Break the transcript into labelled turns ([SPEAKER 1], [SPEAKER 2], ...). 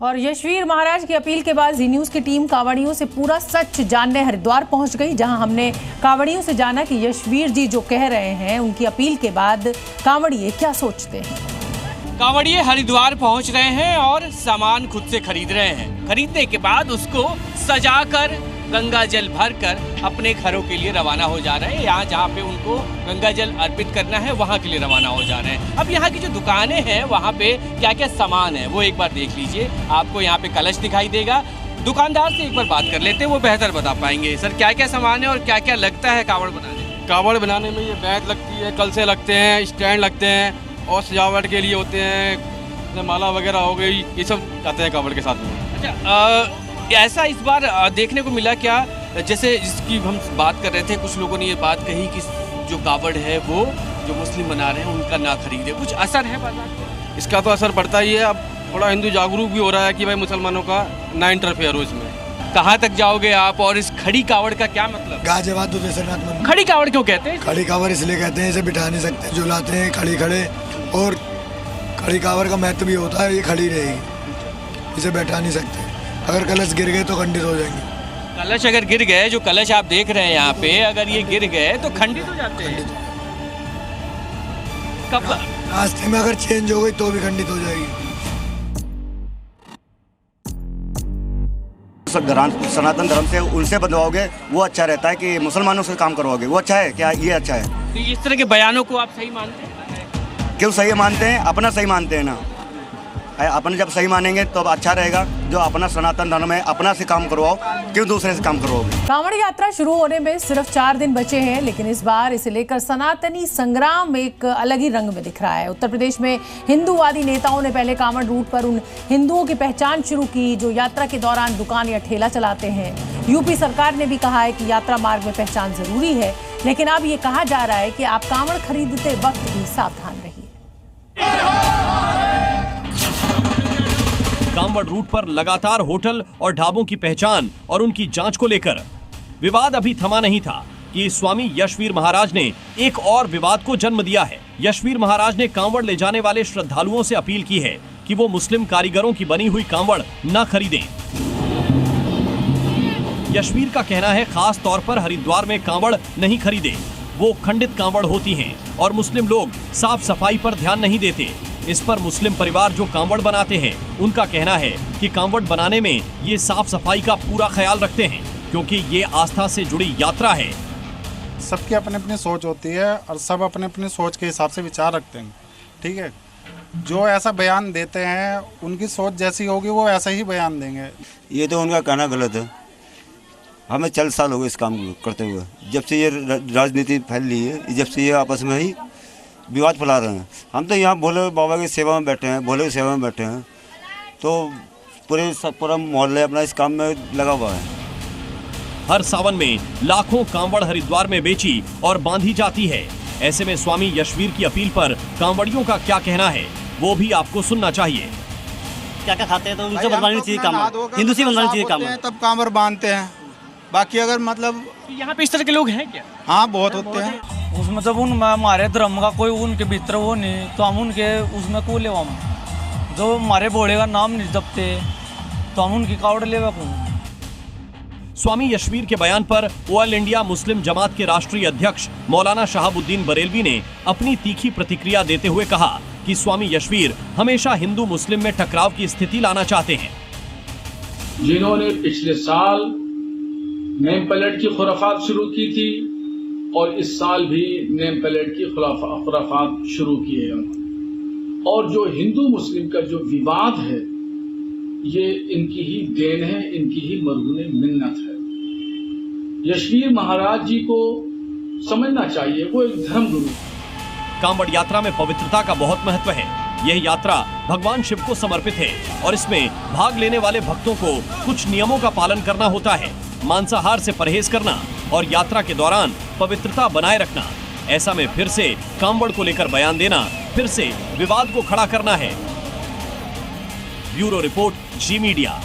[SPEAKER 1] और यशवीर महाराज की अपील के बाद जी न्यूज की टीम कांवड़ियों से पूरा सच जानने हरिद्वार पहुंच गई, जहां हमने कांवड़ियों से जाना कि यशवीर जी जो कह रहे हैं उनकी अपील के बाद कांवड़िये क्या सोचते हैं।
[SPEAKER 2] कांवड़िये हरिद्वार पहुंच रहे हैं और सामान खुद से खरीद रहे हैं। खरीदने के बाद उसको सजाकर गंगा जल भरकर अपने घरों के लिए रवाना हो जा रहे हैं। यहाँ जहाँ पे उनको गंगा जल अर्पित करना है वहाँ के लिए रवाना हो जा रहे हैं। अब यहाँ की जो दुकानें हैं वहाँ पे क्या क्या सामान है वो एक बार देख लीजिए। आपको यहाँ पे कलश दिखाई देगा। दुकानदार से एक बार बात कर लेते हैं, वो बेहतर बता पाएंगे। सर, क्या क्या सामान है और क्या क्या लगता है कांवड़ बनाने में?
[SPEAKER 3] कांवड़ बनाने में ये बैग लगती है, कलसे लगते हैं, स्टैंड लगते हैं और सजावट के लिए होते हैं, माला वगैरह हो गई, ये सब जाते हैं कांवड़ के साथ में।
[SPEAKER 2] अच्छा, ऐसा इस बार देखने को मिला क्या, जैसे जिसकी हम बात कर रहे थे, कुछ लोगों ने ये बात कही कि जो कांवड़ है वो जो मुस्लिम बना रहे हैं उनका ना खरीदे, कुछ असर है बाजार में?
[SPEAKER 3] इसका तो असर पड़ता ही है। अब थोड़ा हिंदू जागरूक भी हो रहा है कि भाई मुसलमानों का ना इंटरफेयर हो इसमें।
[SPEAKER 2] कहाँ तक जाओगे आप और इस खड़ी कांवड़ का क्या मतलब?
[SPEAKER 4] गाजियाबाद दुधेश्वरनाथ मंदिर।
[SPEAKER 2] खड़ी कांवड़ क्यों कहते हैं?
[SPEAKER 4] खड़ी कांवड़ इसलिए कहते हैं, इसे बिठा नहीं सकते, जो लाते हैं खड़ी खड़े, और खड़ी कांवड़ का महत्व भी होता है, ये खड़ी रहेगी, इसे बैठा नहीं सकते। अगर कलश गिर गए तो खंडित हो जाएंगे।
[SPEAKER 2] कलश अगर गिर गए, जो कलश आप देख रहे हैं यहाँ पे, अगर ये गिर गए तो खंडित हो जाते हैं। कब
[SPEAKER 4] रास्ते में अगर चेंज हो गई तो भी खंडित हो जाएगी।
[SPEAKER 5] सनातन धर्म से उनसे बंधवाओगे वो अच्छा रहता है कि मुसलमानों से काम करवाओगे वो अच्छा है क्या? ये अच्छा है।
[SPEAKER 2] तो इस तरह के बयानों को आप सही मानते हैं?
[SPEAKER 5] क्यों सही मानते हैं? अपना सही मानते हैं ना। अपन जब सही मानेंगे तो अच्छा रहेगा। जो अपना सनातन धर्म है अपना से काम करवाओ, क्यों दूसरे से काम करवाओगे?
[SPEAKER 1] कांवड़ यात्रा शुरू होने में सिर्फ 4 दिन बचे हैं, लेकिन इस बार इसे लेकर सनातनी संग्राम एक अलग ही रंग में दिख रहा है। उत्तर प्रदेश में हिंदूवादी नेताओं ने पहले कांवड़ रूट पर उन हिंदुओं की पहचान शुरू की जो यात्रा के दौरान दुकान या ठेला चलाते हैं। यूपी सरकार ने भी कहा है कि यात्रा मार्ग में पहचान जरूरी है, लेकिन अब ये कहा जा रहा है कि आप कांवड़ खरीदते वक्त भी सावधान रहिए।
[SPEAKER 6] कांवड़ रूट पर लगातार होटल और ढाबों की पहचान और उनकी जांच को लेकर विवाद अभी थमा नहीं था कि स्वामी यशवीर महाराज ने एक और विवाद को जन्म दिया है। यशवीर महाराज ने कांवड़ ले जाने वाले श्रद्धालुओं से अपील की है कि वो मुस्लिम कारीगरों की बनी हुई कांवड़ न खरीदें। यशवीर का कहना है खास तौर पर हरिद्वार में कांवड़ नहीं खरीदे, वो खंडित कांवड़ होती हैं और मुस्लिम लोग साफ सफाई पर ध्यान नहीं देते। इस पर मुस्लिम परिवार जो कांवड़ बनाते हैं उनका कहना है कि कांवड़ बनाने में ये साफ सफाई का पूरा ख्याल रखते हैं, क्योंकि ये आस्था से जुड़ी यात्रा है।
[SPEAKER 7] सबकी अपनी अपनी सोच होती है और सब अपने अपने सोच के हिसाब से विचार रखते हैं, ठीक है। जो ऐसा बयान देते हैं उनकी सोच जैसी होगी वो ऐसा ही बयान देंगे।
[SPEAKER 5] ये तो उनका कहना गलत है। हमें 40 साल हो गए इस काम करते हुए, जब से ये राजनीति फैल रही है, जब से ये आपस में ही विवाद फैला रहे हैं। हम तो यहाँ भोले बाबा की सेवा में बैठे हैं, भोले की सेवा में बैठे हैं, तो पूरा मोहल्ला अपना इस काम में लगा हुआ है।
[SPEAKER 6] हर सावन में लाखों कांवड़ हरिद्वार में बेची और बांधी जाती है। ऐसे में स्वामी यशवीर की अपील पर कांवड़ियों का क्या कहना है वो भी आपको सुनना चाहिए।
[SPEAKER 8] क्या क्या खाते हैं तो उनसे बनवानी चाहिए कांवड़, हिंदू से बनवानी चाहिए कांवड़,
[SPEAKER 7] तब कांवड़ बांधते हैं। बाकी अगर मतलब
[SPEAKER 2] यहाँ पे इस तरह के लोग हैं क्या?
[SPEAKER 7] हाँ, बहुत होते हैं।
[SPEAKER 9] उसमें जब हमारे धर्म का कोई उनके भीतर वो नहीं, तो हम उनके उसमें को ले, हम जो हमारे बोले का नाम नहीं जपते तो हम उनकी कावड़ ले।
[SPEAKER 6] स्वामी यशवीर के बयान पर ऑल इंडिया मुस्लिम जमात के राष्ट्रीय अध्यक्ष मौलाना शहाबुद्दीन बरेलवी ने अपनी तीखी प्रतिक्रिया देते हुए कहा कि स्वामी यशवीर हमेशा हिंदू मुस्लिम में टकराव की स्थिति लाना चाहते हैं।
[SPEAKER 10] जिन्होंने पिछले साल नेम प्लेट की खुराफात शुरू की थी और इस साल भी नेम प्लेट की खुराफात शुरू किए हैं, और जो हिंदू मुस्लिम का जो विवाद है ये इनकी ही देन है, इनकी ही मरहूने मिन्नत है। यशवीर महाराज जी को समझना चाहिए, वो एक धर्म गुरु।
[SPEAKER 6] कांवड़ यात्रा में पवित्रता का बहुत महत्व है। यह यात्रा भगवान शिव को समर्पित है और इसमें भाग लेने वाले भक्तों को कुछ नियमों का पालन करना होता है। मांसाहार से परहेज करना और यात्रा के दौरान पवित्रता बनाए रखना। ऐसा में फिर से कांवड़ को लेकर बयान देना फिर से विवाद को खड़ा करना है। ब्यूरो रिपोर्ट, जी मीडिया।